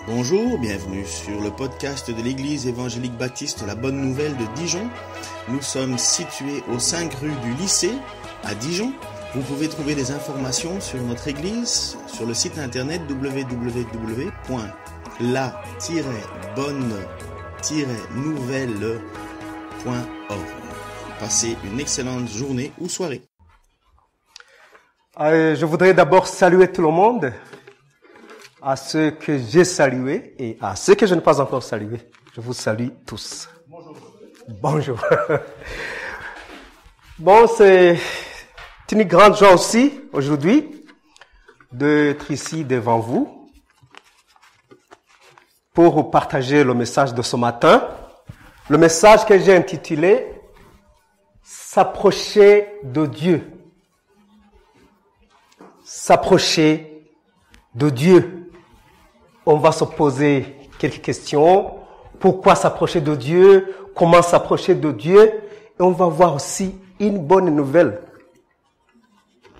Bonjour, bienvenue sur le podcast de l'Église évangélique baptiste La Bonne Nouvelle de Dijon. Nous sommes situés aux 5 rues du lycée à Dijon. Vous pouvez trouver des informations sur notre Église sur le site internet www.la-bonne-nouvelle.org. Passez une excellente journée ou soirée. Je voudrais d'abord saluer tout le monde, à ceux que j'ai salués et à ceux que je n'ai pas encore salués. Je vous salue tous. Bonjour. Bonjour. Bon, c'est une grande joie aussi aujourd'hui d'être ici devant vous pour partager le message de ce matin. Le message que j'ai intitulé « S'approcher de Dieu ». S'approcher de Dieu. On va se poser quelques questions. Pourquoi s'approcher de Dieu? Comment s'approcher de Dieu? Et on va voir aussi une bonne nouvelle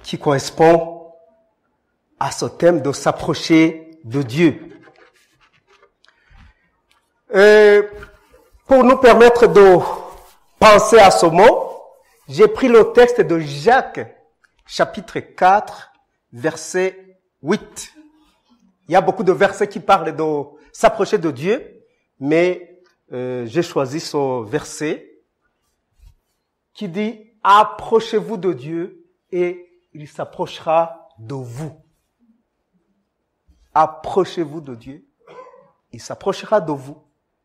qui correspond à ce thème de s'approcher de Dieu. Pour nous permettre de penser à ce mot, j'ai pris le texte de Jacques, chapitre 4, verset 8. Il y a beaucoup de versets qui parlent de s'approcher de Dieu, mais j'ai choisi ce verset qui dit « Approchez-vous de Dieu et il s'approchera de vous. » Approchez-vous de Dieu, il s'approchera de vous.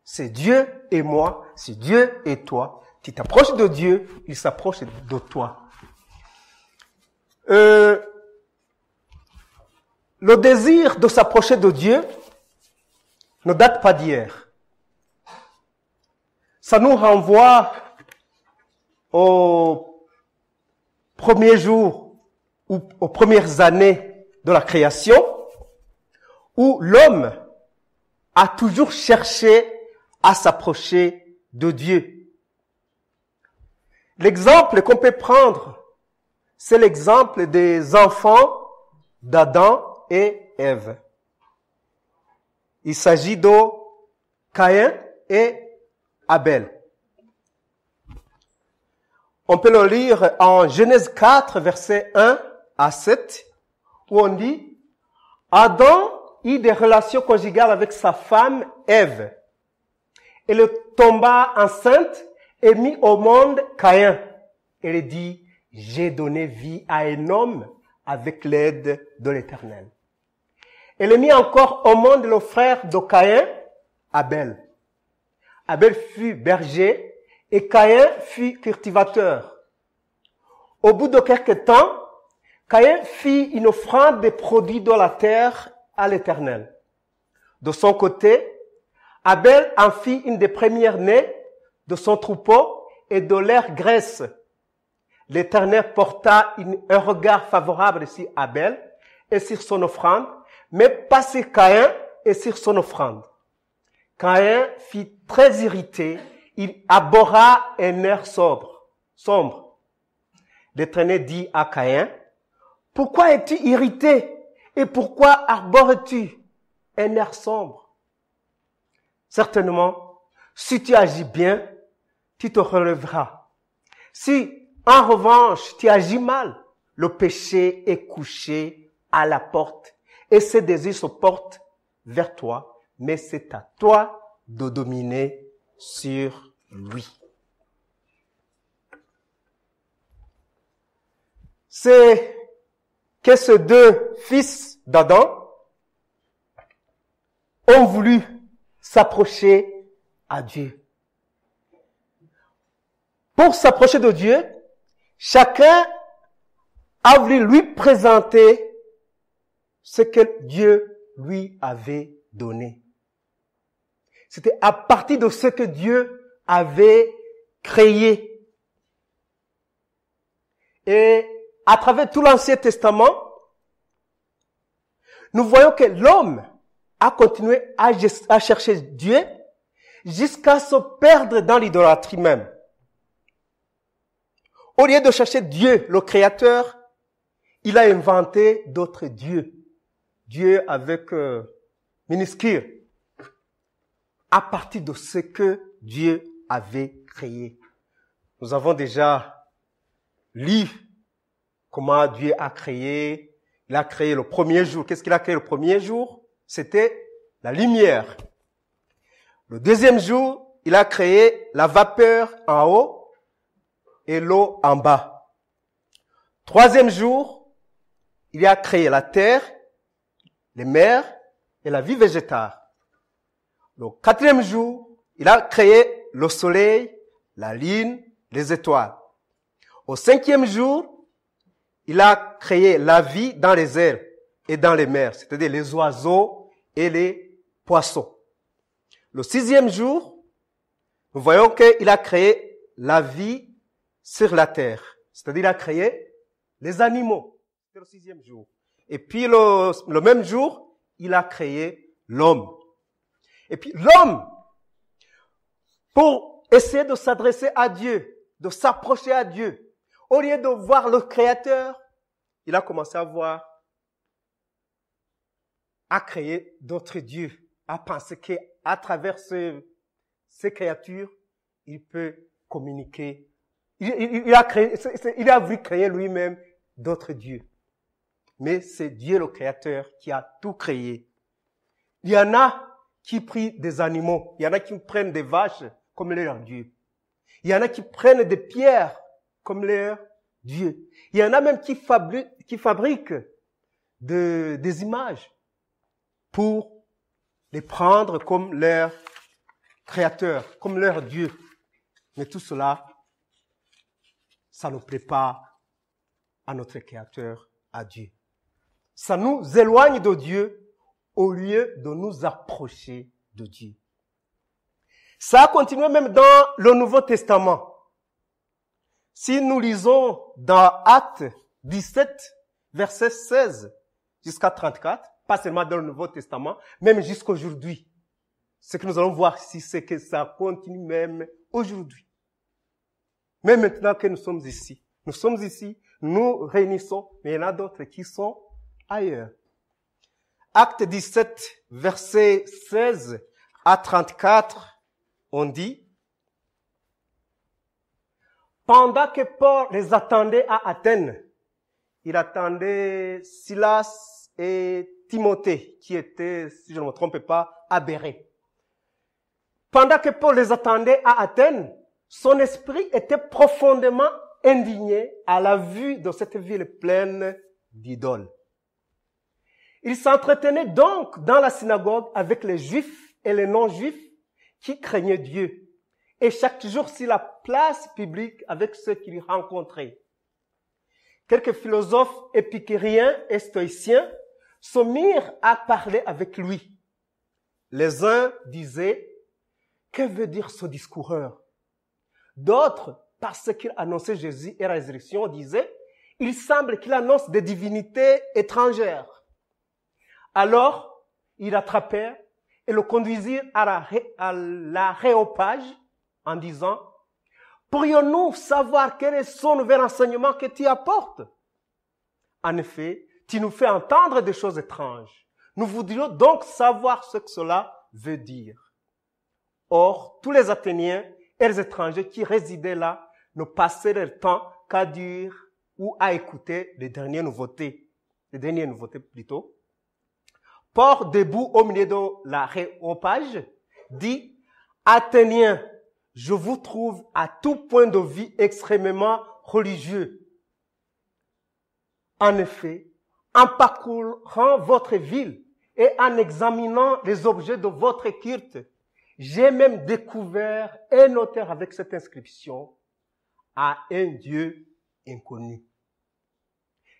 C'est Dieu et moi, c'est Dieu et toi. Tu t'approches de Dieu, il s'approche de toi. Le désir de s'approcher de Dieu ne date pas d'hier. Ça nous renvoie aux premiers jours ou aux premières années de la création où l'homme a toujours cherché à s'approcher de Dieu. L'exemple qu'on peut prendre, c'est l'exemple des enfants d'Adam et Ève. Il s'agit de Caïn et Abel. On peut le lire en Genèse 4, versets 1 à 7, où on dit « Adam eut des relations conjugales avec sa femme Ève. Elle tomba enceinte et mit au monde Caïn. Elle dit « J'ai donné vie à un homme avec l'aide de l'Éternel. » Elle mit encore au monde le frère de Caïn, Abel. Abel fut berger et Caïn fut cultivateur. Au bout de quelque temps, Caïn fit une offrande des produits de la terre à l'Éternel. De son côté, Abel en fit une des premières-nées de son troupeau et de leur graisse. L'Éternel porta un regard favorable sur Abel et sur son offrande, mais pas sur Caïn et sur son offrande. Caïn fut très irrité, il abhorra un air sombre. L'Éternel dit à Caïn, « Pourquoi es-tu irrité et pourquoi arbores-tu un air sombre? Certainement, si tu agis bien, tu te relèveras. Si, en revanche, tu agis mal, le péché est couché à la porte et ses désirs se portent vers toi, mais c'est à toi de dominer sur lui. » C'est que ces deux fils d'Adam ont voulu s'approcher à Dieu. Pour s'approcher de Dieu, chacun a voulu lui présenter ce que Dieu lui avait donné. C'était à partir de ce que Dieu avait créé. Et à travers tout l'Ancien Testament, nous voyons que l'homme a continué à chercher Dieu jusqu'à se perdre dans l'idolâtrie même. Au lieu de chercher Dieu, le Créateur, il a inventé d'autres dieux. Dieu avec minuscule. à partir de ce que Dieu avait créé. Nous avons déjà lu comment Dieu a créé. Il a créé le premier jour. Qu'est-ce qu'il a créé le premier jour? C'était la lumière. Le deuxième jour, il a créé la vapeur en haut et l'eau en bas. Troisième jour, il a créé la terre, les mers et la vie végétale. Le quatrième jour, il a créé le soleil, la lune, les étoiles. Au cinquième jour, il a créé la vie dans les airs et dans les mers, c'est-à-dire les oiseaux et les poissons. Le sixième jour, nous voyons qu'il a créé la vie sur la terre, c'est-à-dire il a créé les animaux. C'est le sixième jour. Et puis le même jour, il a créé l'homme. Et puis l'homme, pour essayer de s'adresser à Dieu, de s'approcher à Dieu, au lieu de voir le Créateur, il a commencé à créer d'autres dieux, à penser qu'à travers ces créatures, il peut communiquer. Il a voulu créer lui-même d'autres dieux. Mais c'est Dieu le Créateur qui a tout créé. Il y en a qui prient des animaux. Il y en a qui prennent des vaches comme leur Dieu. Il y en a qui prennent des pierres comme leur Dieu. Il y en a même qui fabriquent des images pour les prendre comme leur Créateur, comme leur Dieu. Mais tout cela, ça ne plaît pas à notre Créateur, à Dieu. Ça nous éloigne de Dieu au lieu de nous approcher de Dieu. Ça a continué même dans le Nouveau Testament. Si nous lisons dans Actes 17, verset 16 jusqu'à 34, pas seulement dans le Nouveau Testament, même jusqu'aujourd'hui. Ce que nous allons voir ici, c'est que ça continue même aujourd'hui. Même maintenant que nous sommes ici. Nous sommes ici, nous réunissons, mais il y en a d'autres qui sont ailleurs. Acte 17, verset 16 à 34, on dit, pendant que Paul les attendait à Athènes, il attendait Silas et Timothée, qui étaient, si je ne me trompe pas, à Bérée. Pendant que Paul les attendait à Athènes, son esprit était profondément indigné à la vue de cette ville pleine d'idoles. Il s'entretenait donc dans la synagogue avec les Juifs et les non-Juifs qui craignaient Dieu, et chaque jour sur la place publique avec ceux qu'il rencontrait. Quelques philosophes épicuriens et stoïciens se mirent à parler avec lui. Les uns disaient, « Que veut dire ce discoureur ?» D'autres, parce qu'il annonçait Jésus et la résurrection, disaient, « Il semble qu'il annonce des divinités étrangères. » Alors, ils l'attrapèrent et le conduisirent à l'aréopage en disant, « Pourrions-nous savoir quel est ce nouvel enseignement que tu apportes? En effet, tu nous fais entendre des choses étranges. Nous voudrions donc savoir ce que cela veut dire. » Or, tous les Athéniens et les étrangers qui résidaient là ne passaient leur temps qu'à dire ou à écouter les dernières nouveautés plutôt. Paul, debout au milieu de l'aréopage, dit, « Athéniens, je vous trouve à tout point de vue extrêmement religieux. En effet, en parcourant votre ville et en examinant les objets de votre culte, j'ai même découvert un autel avec cette inscription à un Dieu inconnu.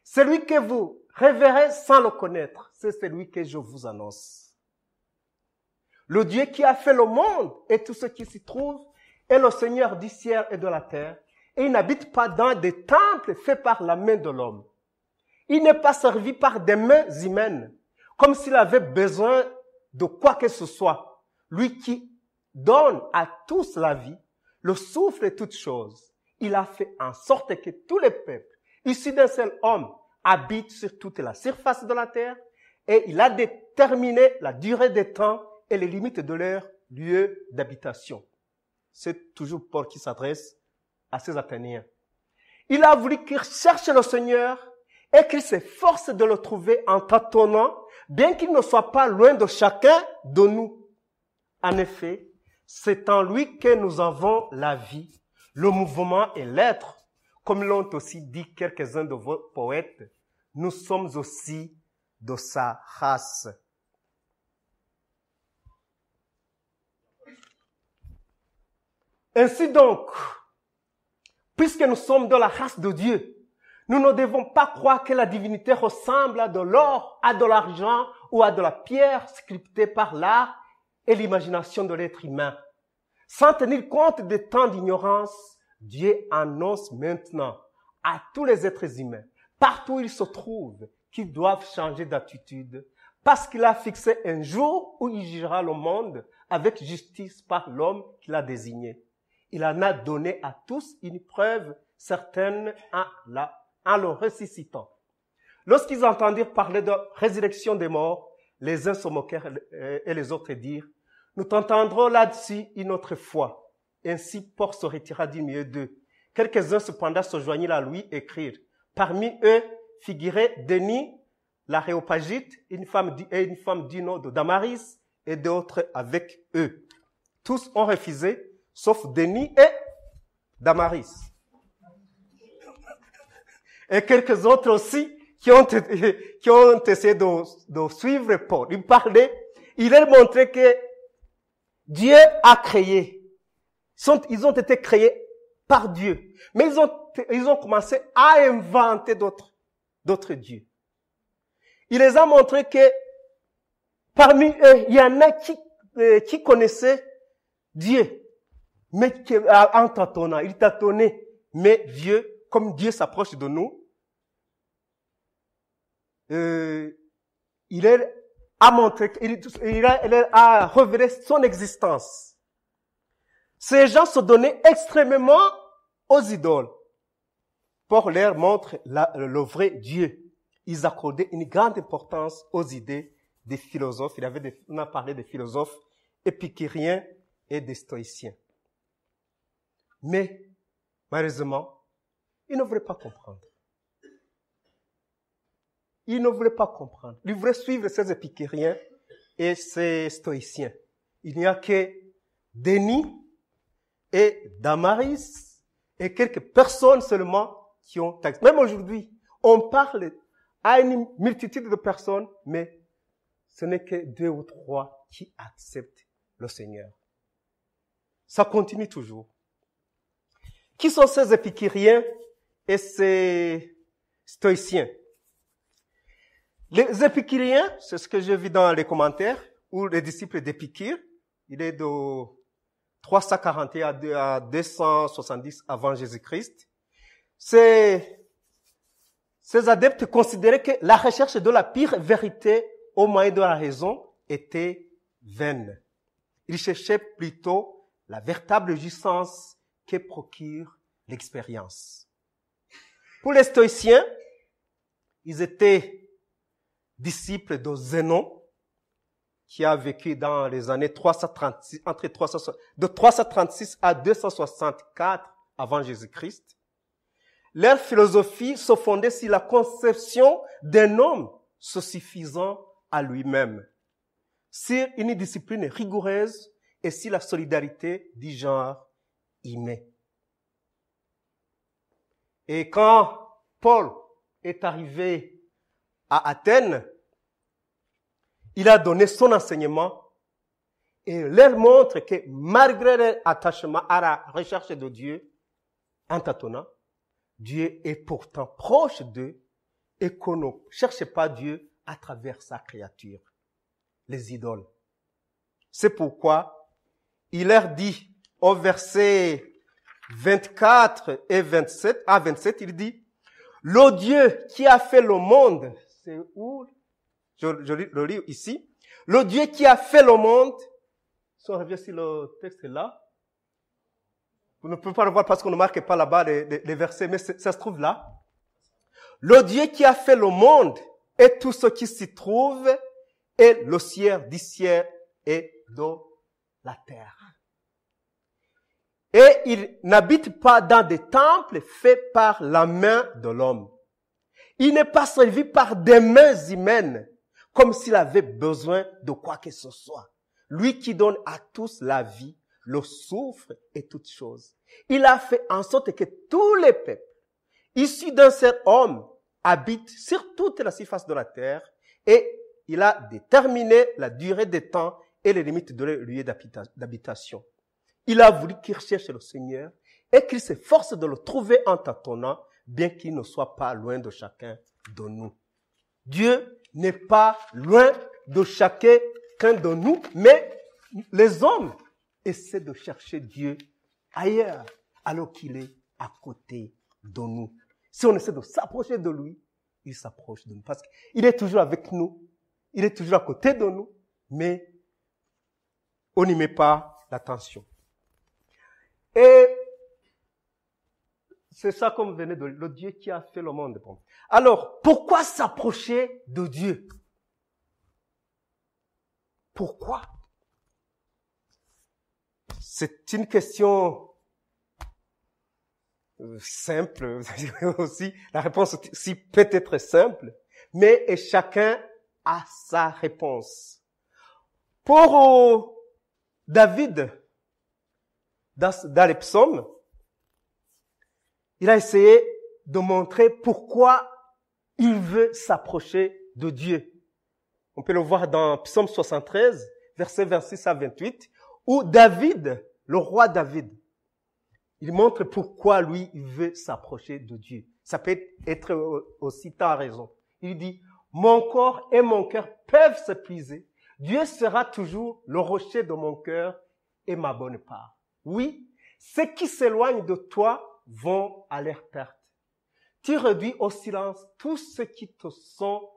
Celui que vous révérez sans le connaître, c'est celui que je vous annonce. Le Dieu qui a fait le monde et tout ce qui s'y trouve est le Seigneur du ciel et de la terre, et il n'habite pas dans des temples faits par la main de l'homme. Il n'est pas servi par des mains humaines, comme s'il avait besoin de quoi que ce soit. Lui qui donne à tous la vie, le souffle et toutes choses. Il a fait en sorte que tous les peuples, issus d'un seul homme, habitent sur toute la surface de la terre, et il a déterminé la durée des temps et les limites de leur lieu d'habitation. C'est toujours Paul qui s'adresse à ces Athéniens. Il a voulu qu'ils cherchent le Seigneur et qu'ils s'efforcent de le trouver en tâtonnant, bien qu'il ne soit pas loin de chacun de nous. En effet, c'est en lui que nous avons la vie, le mouvement et l'être. Comme l'ont aussi dit quelques-uns de vos poètes, nous sommes aussi de sa race. Ainsi donc, puisque nous sommes de la race de Dieu, nous ne devons pas croire que la divinité ressemble à de l'or, à de l'argent ou à de la pierre sculptée par l'art et l'imagination de l'être humain. Sans tenir compte des temps d'ignorance, Dieu annonce maintenant à tous les êtres humains, partout où ils se trouvent, qu'ils doivent changer d'attitude, parce qu'il a fixé un jour où il jugera le monde avec justice par l'homme qu'il a désigné. Il en a donné à tous une preuve certaine en le ressuscitant. Lorsqu'ils entendirent parler de résurrection des morts, les uns se moquèrent et les autres dirent, « Nous t'entendrons là-dessus une autre fois. » Ainsi, Paul se retira du milieu d'eux. Quelques-uns cependant se joignirent à lui et écrire. Parmi eux figurait Denis, l'Aréopagite, une femme du nom de Damaris et d'autres avec eux. Tous ont refusé, sauf Denis et Damaris. Et quelques autres aussi qui ont essayé de suivre Paul. Il leur montrait que Dieu a créé. Ils ont été créés par Dieu. Mais ils ont commencé à inventer d'autres dieux. Il les a montré que parmi eux, il y en a qui connaissaient Dieu. Mais en tâtonnant, ils tâtonnaient. Mais Dieu, comme Dieu s'approche de nous, il leur a montré, il leur a révélé son existence. Ces gens se donnaient extrêmement aux idoles. Paul leur montre le vrai Dieu. Ils accordaient une grande importance aux idées des philosophes. On a parlé des philosophes épicuriens et des stoïciens. Mais, malheureusement, ils ne voulaient pas comprendre. Ils ne voulaient pas comprendre. Ils voulaient suivre ces épicuriens et ces stoïciens. Il n'y a que Denis et Damaris et quelques personnes seulement qui ont accepté. Même aujourd'hui, on parle à une multitude de personnes, mais ce n'est que 2 ou 3 qui acceptent le Seigneur. Ça continue toujours. Qui sont ces épicuriens et ces stoïciens? Les épicuriens, c'est ce que j'ai vu dans les commentaires, ou les disciples d'Épicure, il est de 341 à 270 avant Jésus-Christ. Ces adeptes considéraient que la recherche de la pire vérité au moyen de la raison était vaine. Ils cherchaient plutôt la véritable jouissance que procure l'expérience. Pour les stoïciens, ils étaient disciples de Zénon, qui a vécu dans les années 336, de 336 à 264 avant Jésus-Christ. Leur philosophie se fondait sur la conception d'un homme se suffisant à lui-même, sur une discipline rigoureuse et sur la solidarité du genre humain. Et quand Paul est arrivé à Athènes, il a donné son enseignement et leur montre que malgré leur attachement à la recherche de Dieu, en tâtonnant, Dieu est pourtant proche d'eux et qu'on ne cherche pas Dieu à travers sa créature, les idoles. C'est pourquoi il leur dit au verset 24 et 27, à 27, il dit, le Dieu qui a fait le monde, c'est où? Je le lis ici. Le Dieu qui a fait le monde, si on revient sur le texte là, vous ne pouvez pas le voir parce qu'on ne marque pas là-bas les versets, mais ça se trouve là. Le Dieu qui a fait le monde et tout ce qui s'y trouve, et le ciel du ciel et de la terre. Et il n'habite pas dans des temples faits par la main de l'homme. Il n'est pas servi par des mains humaines, comme s'il avait besoin de quoi que ce soit. Lui qui donne à tous la vie, le souffle et toutes choses. Il a fait en sorte que tous les peuples, issus d'un seul homme, habitent sur toute la surface de la terre, et il a déterminé la durée des temps et les limites de leur lieu d'habitation. Il a voulu qu'il recherche le Seigneur et qu'il s'efforce de le trouver en tâtonnant, bien qu'il ne soit pas loin de chacun de nous. Dieu n'est pas loin de chacun de nous, mais les hommes essaient de chercher Dieu ailleurs, alors qu'il est à côté de nous. Si on essaie de s'approcher de lui, il s'approche de nous. Parce qu'il est toujours avec nous, il est toujours à côté de nous, mais on n'y met pas l'attention. Et c'est ça comme venait de le Dieu qui a fait le monde. Alors, pourquoi s'approcher de Dieu? Pourquoi? C'est une question simple aussi. La réponse aussi peut être simple, mais chacun a sa réponse. Pour David, dans les psaumes, il a essayé de montrer pourquoi il veut s'approcher de Dieu. On peut le voir dans Psaume 73, versets 26 à 28, où David, le roi David, il montre pourquoi lui, il veut s'approcher de Dieu. Ça peut être aussi ta raison. Il dit, mon corps et mon cœur peuvent s'épuiser. Dieu sera toujours le rocher de mon cœur et ma bonne part. Oui, ceux qui s'éloignent de toi vont à leur perte. Tu réduis au silence tous ceux qui te sont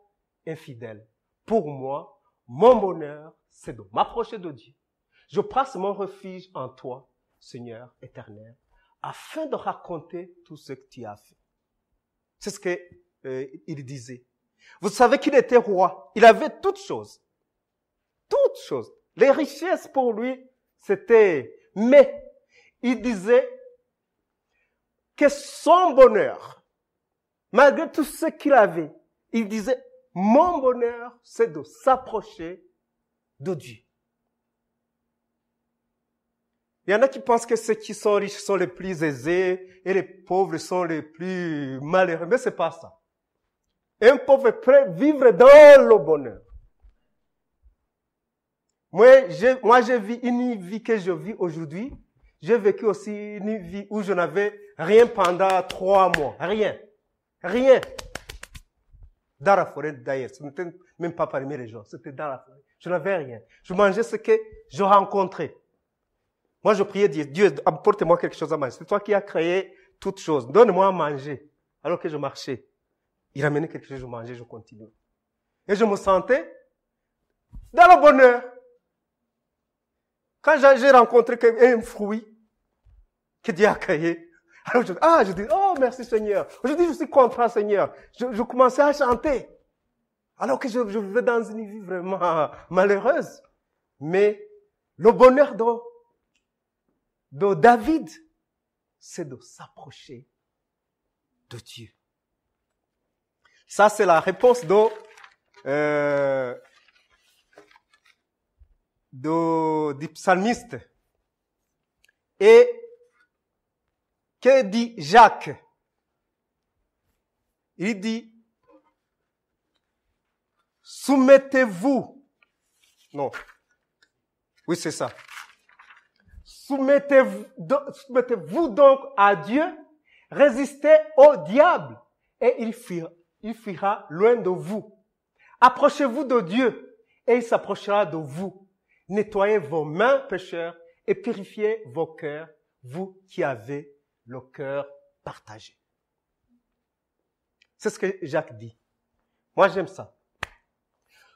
infidèles. Pour moi, mon bonheur, c'est de m'approcher de Dieu. Je place mon refuge en toi, Seigneur éternel, afin de raconter tout ce que tu as fait. C'est ce qu'il disait. Vous savez qu'il était roi. Il avait toutes choses. Toutes choses. Les richesses pour lui, c'était... Mais il disait que son bonheur, malgré tout ce qu'il avait, il disait, mon bonheur, c'est de s'approcher de Dieu. Il y en a qui pensent que ceux qui sont riches sont les plus aisés et les pauvres sont les plus malheureux. Mais c'est pas ça. Un pauvre est prêt à vivre dans le bonheur. Moi, j'ai vu une vie que je vis aujourd'hui. J'ai vécu aussi une vie où je n'avais rien pendant 3 mois. Rien. Rien. Dans la forêt d'ailleurs. Ce n'était même pas parmi les gens. C'était dans la forêt. Je n'avais rien. Je mangeais ce que je rencontrais. Moi, je priais Dieu, apporte-moi quelque chose à manger. C'est toi qui as créé toutes choses. Donne-moi à manger. Alors que je marchais. Il amenait quelque chose, je mangeais, je continuais. Et je me sentais dans le bonheur. Quand j'ai rencontré un fruit que Dieu a créé, alors je dis, oh merci Seigneur. Aujourd'hui, je suis content Seigneur. Je commençais à chanter. Alors que je vivais dans une vie vraiment malheureuse. Mais le bonheur de David, c'est de s'approcher de Dieu. Ça, c'est la réponse du psalmiste. Et que dit Jacques? Il dit, soumettez-vous. Non. Oui, c'est ça. Soumettez-vous donc à Dieu, résistez au diable et il fuira loin de vous. Approchez-vous de Dieu et il s'approchera de vous. Nettoyez vos mains, pécheurs, et purifiez vos cœurs, vous qui avez le cœur partagé. C'est ce que Jacques dit. Moi, j'aime ça.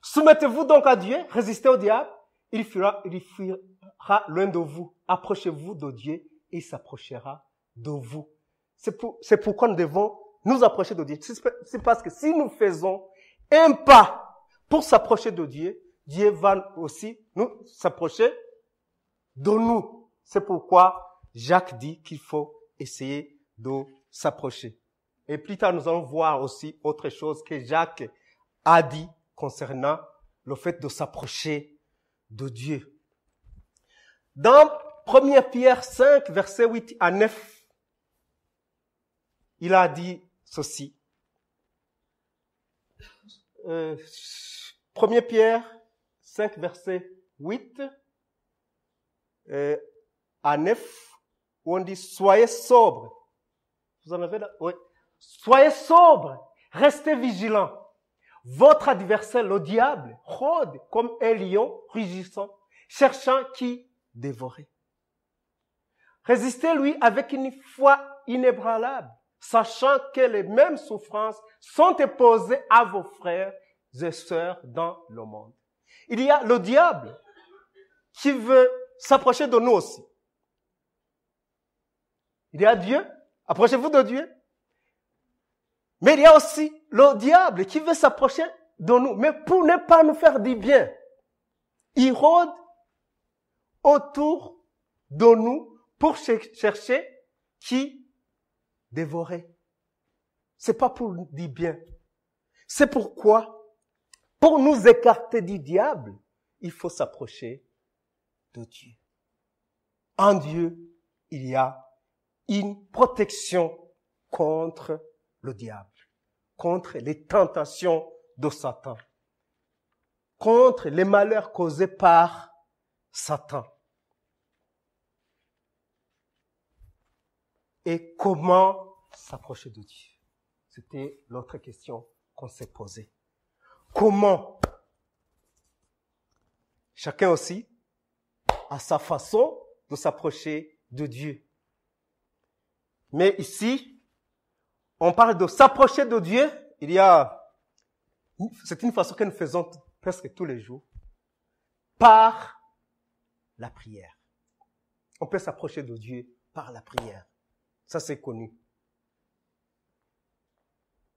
Soumettez-vous donc à Dieu, résistez au diable, il fuira loin de vous. Approchez-vous de Dieu et il s'approchera de vous. C'est pourquoi nous devons nous approcher de Dieu. C'est parce que si nous faisons un pas pour s'approcher de Dieu, Dieu va aussi nous s'approcher de nous. C'est pourquoi Jacques dit qu'il faut essayer de s'approcher. Et plus tard, nous allons voir aussi autre chose que Jacques a dit concernant le fait de s'approcher de Dieu. Dans 1 Pierre 5, versets 8 à 9, il a dit ceci. 1 Pierre 5, verset 8 à 9, où on dit « Soyez sobres ». Vous en avez là? Oui. « Soyez sobres, restez vigilants. Votre adversaire, le diable, rôde comme un lion rugissant, cherchant qui dévorer. Résistez-lui avec une foi inébranlable, sachant que les mêmes souffrances sont imposées à vos frères et sœurs dans le monde. » Il y a le diable qui veut s'approcher de nous aussi. Il y a Dieu, approchez-vous de Dieu. Mais il y a aussi le diable qui veut s'approcher de nous, mais pour ne pas nous faire du bien. Il rôde autour de nous pour chercher qui dévorer. C'est pas pour du bien. C'est pourquoi, pour nous écarter du diable, il faut s'approcher de Dieu. En Dieu, il y a une protection contre le diable, contre les tentations de Satan, contre les malheurs causés par Satan. Et comment s'approcher de Dieu? C'était l'autre question qu'on s'est posée. Comment? Chacun aussi a sa façon de s'approcher de Dieu. Mais ici, on parle de s'approcher de Dieu. C'est une façon que nous faisons presque tous les jours. Par la prière. On peut s'approcher de Dieu par la prière. Ça, c'est connu.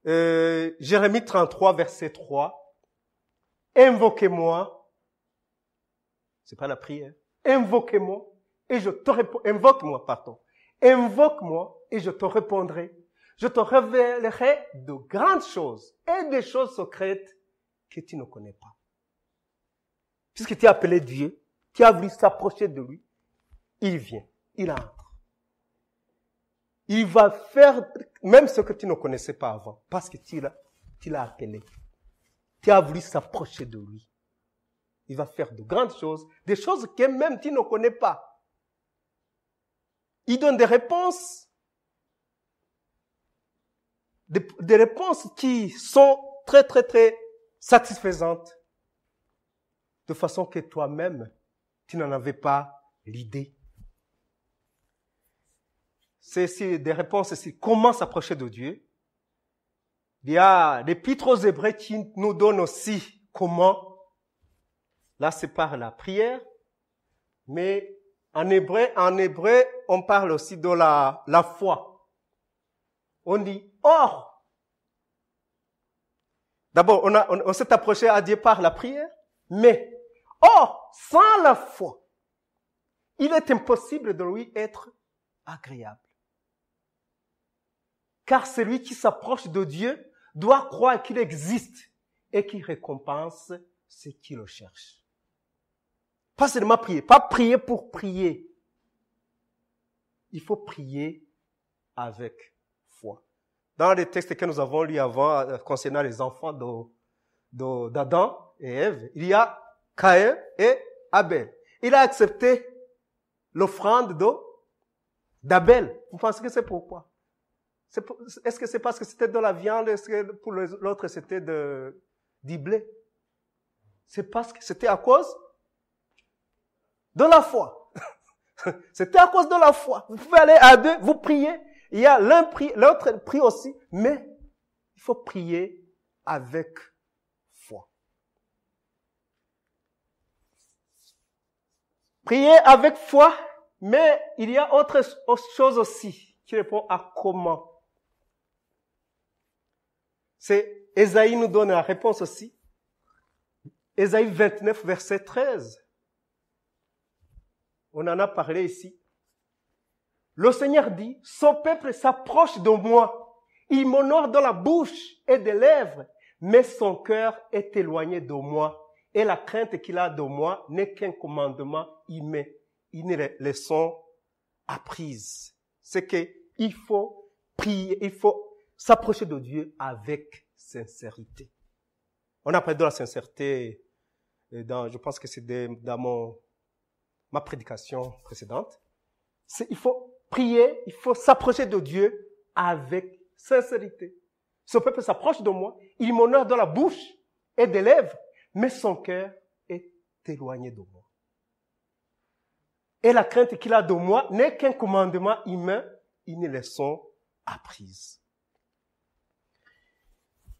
Jérémie 33, verset 3. Invoquez-moi. C'est pas la prière. Invoquez-moi et je te répondrai. Invoque-moi et je te répondrai. Je te révélerai de grandes choses et des choses secrètes que tu ne connais pas. Puisque tu as appelé Dieu, tu as voulu s'approcher de lui, il vient, il entre. Il va faire même ce que tu ne connaissais pas avant, parce que tu l'as appelé. Tu as voulu s'approcher de lui. Il va faire de grandes choses, des choses que même tu ne connais pas. Il donne des réponses, des réponses qui sont très, très, très satisfaisantes, de façon que toi-même, tu n'en avais pas l'idée. C'est des réponses ici. Comment s'approcher de Dieu? Il y a l'Épître aux Hébreux qui nous donne aussi comment. Là, c'est par la prière. Mais en hébreu, on parle aussi de la foi. On dit, or. D'abord, on s'est approché à Dieu par la prière. Mais, or, sans la foi, il est impossible de lui être agréable. Car celui qui s'approche de Dieu doit croire qu'il existe et qu'il récompense ceux qui le cherchent. Pas seulement prier, pas prier pour prier. Il faut prier avec foi. Dans les textes que nous avons lus avant concernant les enfants d'Adam et Ève, il y a Caïn et Abel. Il a accepté l'offrande d'Abel. Vous pensez que c'est pourquoi? Est-ce que c'est parce que c'était de la viande? Est-ce que pour l'autre c'était du blé? C'est parce que c'était à cause de la foi. C'était à cause de la foi. Vous pouvez aller à deux, vous priez. Il y a l'autre prie aussi, mais il faut prier avec foi. Prier avec foi, mais il y a autre chose aussi qui répond à comment. C'est Ésaïe nous donne la réponse aussi. Ésaïe 29, verset 13. on en a parlé ici. Le Seigneur dit, son peuple s'approche de moi. Il m'honore dans la bouche et des lèvres, mais son cœur est éloigné de moi. Et la crainte qu'il a de moi n'est qu'un commandement humain, une leçon apprise. C'est qu'il faut prier, il faut s'approcher de Dieu avec sincérité. On a parlé de la sincérité je pense que c'est dans ma prédication précédente. Il faut prier, il faut s'approcher de Dieu avec sincérité. Ce peuple s'approche de moi, il m'honore dans la bouche et des lèvres, mais son cœur est éloigné de moi. Et la crainte qu'il a de moi n'est qu'un commandement humain, une leçon apprise.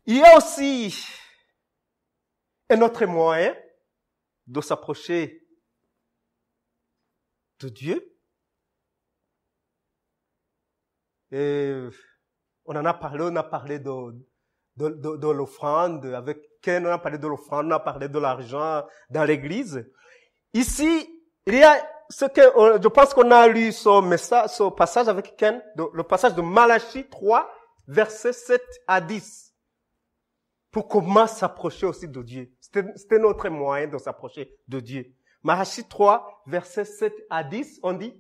Il y a aussi un autre moyen de s'approcher de Dieu. Et on a parlé de l'offrande, avec Ken, on a parlé de l'offrande, on a parlé de l'argent dans l'église. Ici, il y a je pense qu'on a lu ce passage avec Ken, le passage de Malachie 3, versets 7 à 10. Pour comment s'approcher aussi de Dieu. C'était notre moyen de s'approcher de Dieu. Malachie 3, versets 7 à 10, on dit,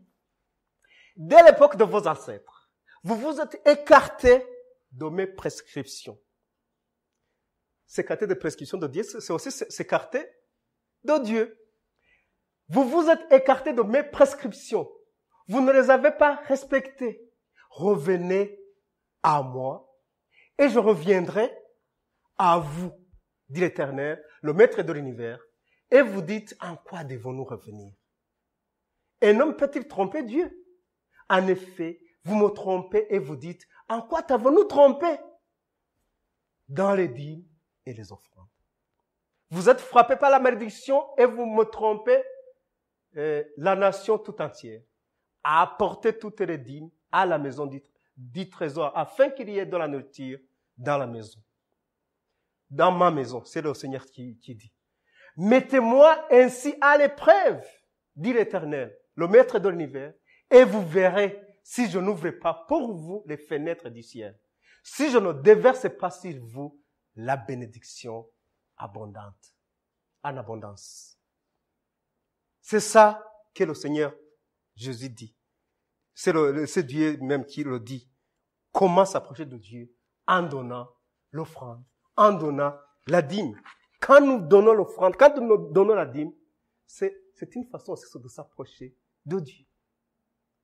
dès l'époque de vos ancêtres, vous vous êtes écartés de mes prescriptions. S'écarter des prescriptions de Dieu, c'est aussi s'écarter de Dieu. Vous vous êtes écartés de mes prescriptions. Vous ne les avez pas respectées. Revenez à moi et je reviendrai à vous, dit l'Éternel, le Maître de l'univers, et vous dites, en quoi devons-nous revenir? Un homme peut-il tromper Dieu? En effet, vous me trompez et vous dites, en quoi t'avons-nous trompé? Dans les dîmes et les offrandes. Vous êtes frappés par la malédiction et vous me trompez, la nation tout entière, à apporter toutes les dîmes à la maison du trésor, afin qu'il y ait de la nourriture dans la maison. Dans ma maison, c'est le Seigneur qui dit. Mettez-moi ainsi à l'épreuve, dit l'Éternel, le Maître de l'univers, et vous verrez si je n'ouvre pas pour vous les fenêtres du ciel, si je ne déverse pas sur vous la bénédiction abondante, en abondance. C'est ça que le Seigneur Jésus dit. C'est Dieu même qui le dit. Comment s'approcher de Dieu? En donnant l'offrande, en donnant la dîme. Quand nous donnons l'offrande, quand nous donnons la dîme, c'est une façon aussi de s'approcher de Dieu.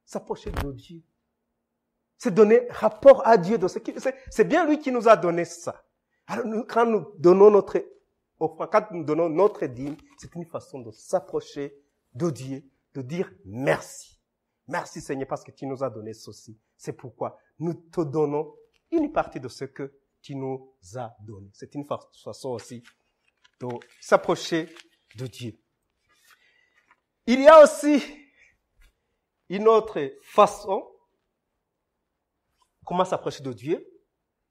S'approcher de Dieu. C'est donner rapport à Dieu. C'est bien lui qui nous a donné ça. Alors, quand nous donnons notre offrande, quand nous donnons notre dîme, c'est une façon de s'approcher de Dieu, de dire merci. Merci Seigneur parce que tu nous as donné ceci. C'est pourquoi nous te donnons une partie de ce que tu nous as donné. C'est une façon aussi de s'approcher de Dieu. Il y a aussi une autre façon, comment s'approcher de Dieu,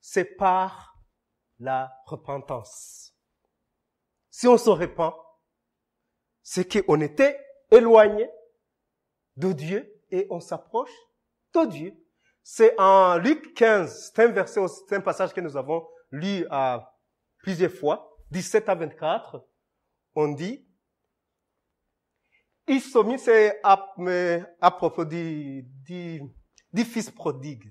c'est par la repentance. Si on se repent, c'est qu'on était éloigné de Dieu et on s'approche de Dieu. C'est en Luc 15, c'est un verset, c'est un passage que nous avons lu plusieurs fois, 17 à 24, on dit, il se mit, c'est à propos du fils prodigue.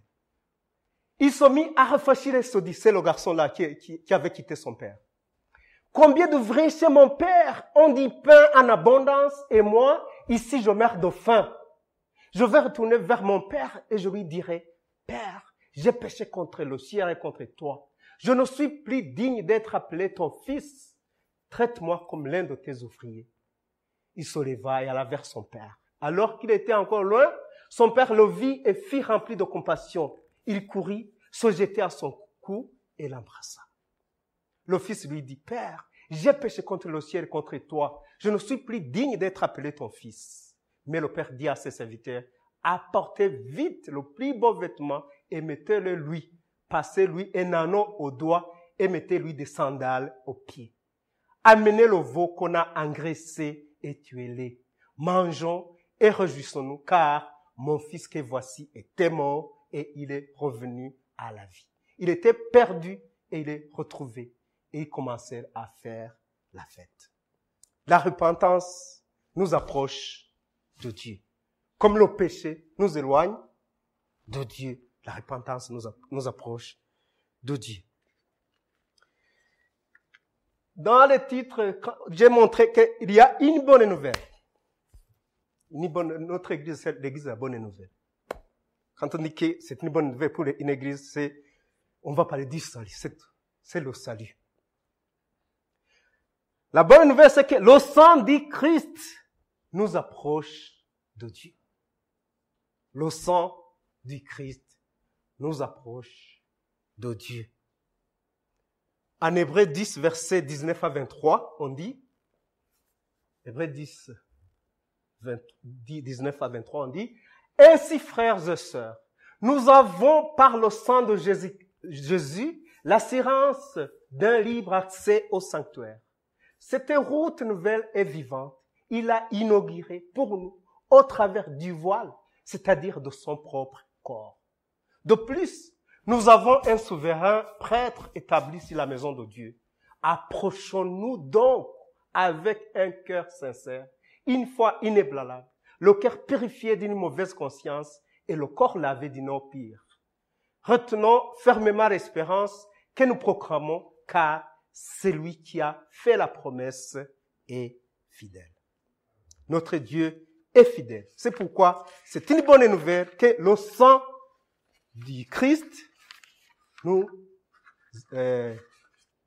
Il se mit à réfléchir et se dit, c'est le garçon là qui avait quitté son père. Combien d'ouvriers chez mon père ont du pain en abondance et moi, ici, je meurs de faim. Je vais retourner vers mon père et je lui dirai, Père, j'ai péché contre le ciel et contre toi. Je ne suis plus digne d'être appelé ton fils. Traite-moi comme l'un de tes ouvriers. Il se leva et alla vers son père. Alors qu'il était encore loin, son père le vit et fit rempli de compassion. Il courut, se jetait à son cou et l'embrassa. Le fils lui dit, Père, j'ai péché contre le ciel et contre toi. Je ne suis plus digne d'être appelé ton fils. Mais le père dit à ses serviteurs, apportez vite le plus beau vêtement et mettez-le lui. Passez-lui un anneau au doigt et mettez-lui des sandales aux pieds. Amenez le veau qu'on a engraissé et tuez-les. Mangeons et réjouissons-nous, car mon fils que voici était mort et il est revenu à la vie. Il était perdu et il est retrouvé. Et ils commencèrent à faire la fête. La repentance nous approche de Dieu. Comme le péché nous éloigne de Dieu, la repentance nous approche de Dieu. Dans le titre, j'ai montré qu'il y a une bonne nouvelle. Notre église, c'est l'église de la bonne nouvelle. Quand on dit que c'est une bonne nouvelle pour une église, on va parler du salut. C'est le salut. La bonne nouvelle, c'est que le sang du Christ nous approche de Dieu. Le sang du Christ nous approche de Dieu. En Hébreux 10, versets 19 à 23, on dit, Hébreux 10, 19 à 23, on dit, « Ainsi, frères et sœurs, nous avons par le sang de Jésus l'assurance d'un libre accès au sanctuaire. Cette route nouvelle et vivante, il a inaugurée pour nous au travers du voile, c'est-à-dire de son propre corps. De plus, nous avons un souverain prêtre établi sur la maison de Dieu. Approchons-nous donc avec un cœur sincère, une foi inébranlable, le cœur purifié d'une mauvaise conscience et le corps lavé d'une eau pire. Retenons fermement l'espérance que nous proclamons, car celui qui a fait la promesse est fidèle. Notre Dieu est fidèle. C'est pourquoi c'est une bonne nouvelle que le sang du Christ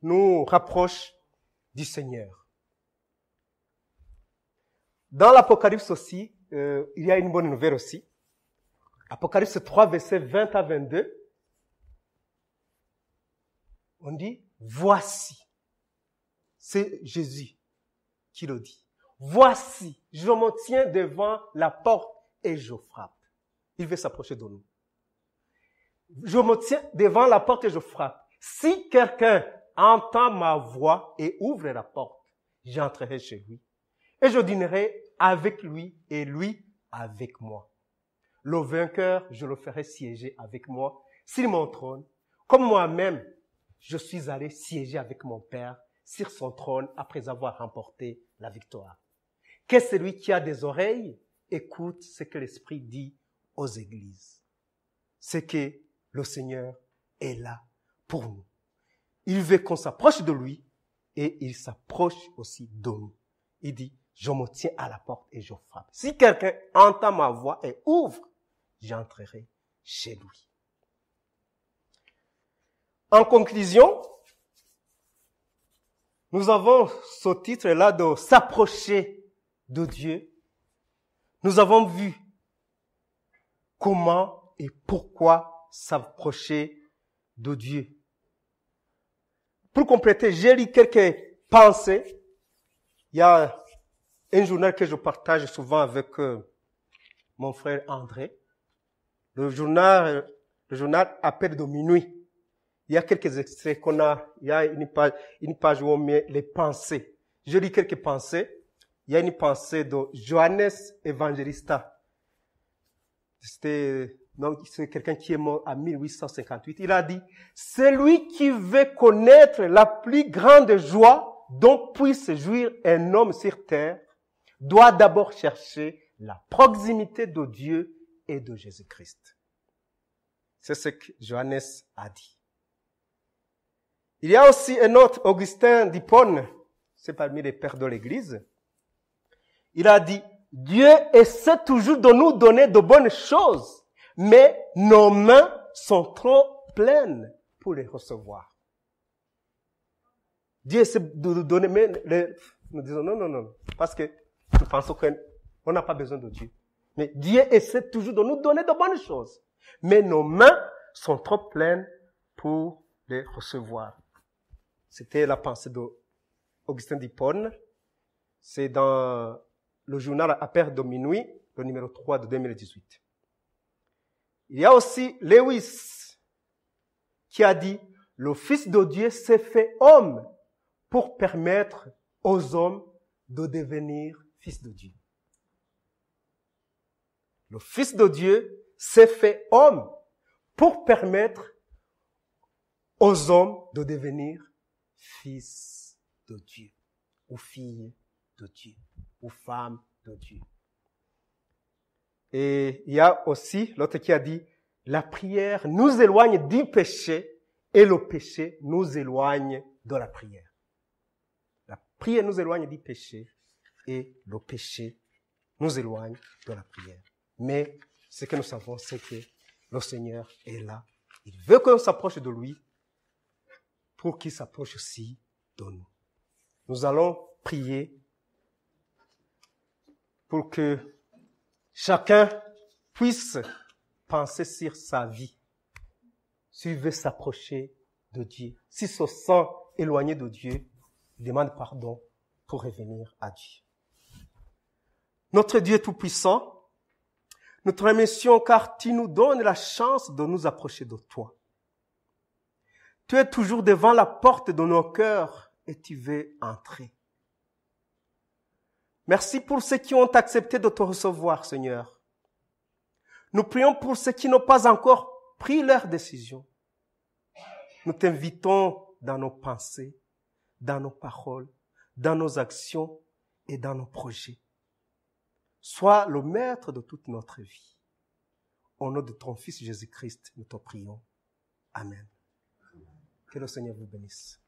nous rapproche du Seigneur. Dans l'Apocalypse aussi, il y a une bonne nouvelle aussi. Apocalypse 3, versets 20 à 22. On dit, voici. C'est Jésus qui le dit. Voici, je me tiens devant la porte et je frappe. Il veut s'approcher de nous. Je me tiens devant la porte et je frappe. Si quelqu'un entend ma voix et ouvre la porte, j'entrerai chez lui. Et je dînerai avec lui et lui avec moi. Le vainqueur, je le ferai siéger avec moi sur mon trône, comme moi-même, je suis allé siéger avec mon Père sur son trône après avoir remporté la victoire. Que celui qui a des oreilles écoute ce que l'Esprit dit aux églises. C'est que le Seigneur est là pour nous. Il veut qu'on s'approche de lui et il s'approche aussi de nous. Il dit, je me tiens à la porte et je frappe. Si quelqu'un entend ma voix et ouvre, j'entrerai chez lui. En conclusion, nous avons ce titre-là de s'approcher de Dieu. Nous avons vu comment et pourquoi s'approcher de Dieu. Pour compléter, j'ai lu quelques pensées. Il y a un journal que je partage souvent avec mon frère André. Le journal Appel de minuit. Il y a quelques extraits il y a une page où on met les pensées. Je lis quelques pensées. Il y a une pensée de Johannes Evangelista. C'est quelqu'un qui est mort en 1858. Il a dit, celui qui veut connaître la plus grande joie dont puisse jouir un homme sur terre doit d'abord chercher la proximité de Dieu et de Jésus-Christ. C'est ce que Johannes a dit. Il y a aussi un autre, Augustin d'Hippone, c'est parmi les pères de l'Église. Il a dit, Dieu essaie toujours de nous donner de bonnes choses, mais nos mains sont trop pleines pour les recevoir. Dieu essaie de nous donner, mais nous disons non, parce que nous pensons qu'on n'a pas besoin de Dieu. Mais Dieu essaie toujours de nous donner de bonnes choses, mais nos mains sont trop pleines pour les recevoir. C'était la pensée d'Augustin d'Hippone. C'est dans le journal Appel de minuit, le numéro 3 de 2018. Il y a aussi Lewis qui a dit, le Fils de Dieu s'est fait homme pour permettre aux hommes de devenir fils de Dieu. le Fils de Dieu s'est fait homme pour permettre aux hommes de devenir fils de Dieu, ou filles de Dieu, ou femmes de Dieu. Et il y a aussi l'autre qui a dit, la prière nous éloigne du péché et le péché nous éloigne de la prière. La prière nous éloigne du péché et le péché nous éloigne de la prière. Mais ce que nous savons, c'est que le Seigneur est là. Il veut qu'on s'approche de lui pour qu'il s'approche aussi de nous. Nous allons prier pour que chacun puisse penser sur sa vie. S'il veut s'approcher de Dieu, s'il se sent éloigné de Dieu, il demande pardon pour revenir à Dieu. Notre Dieu tout-puissant, nous te remercions car tu nous donnes la chance de nous approcher de toi. Tu es toujours devant la porte de nos cœurs et tu veux entrer. Merci pour ceux qui ont accepté de te recevoir, Seigneur. Nous prions pour ceux qui n'ont pas encore pris leur décision. Nous t'invitons dans nos pensées, dans nos paroles, dans nos actions et dans nos projets. Sois le maître de toute notre vie. Au nom de ton Fils Jésus-Christ, nous te prions. Amen. Que le Seigneur vous bénisse.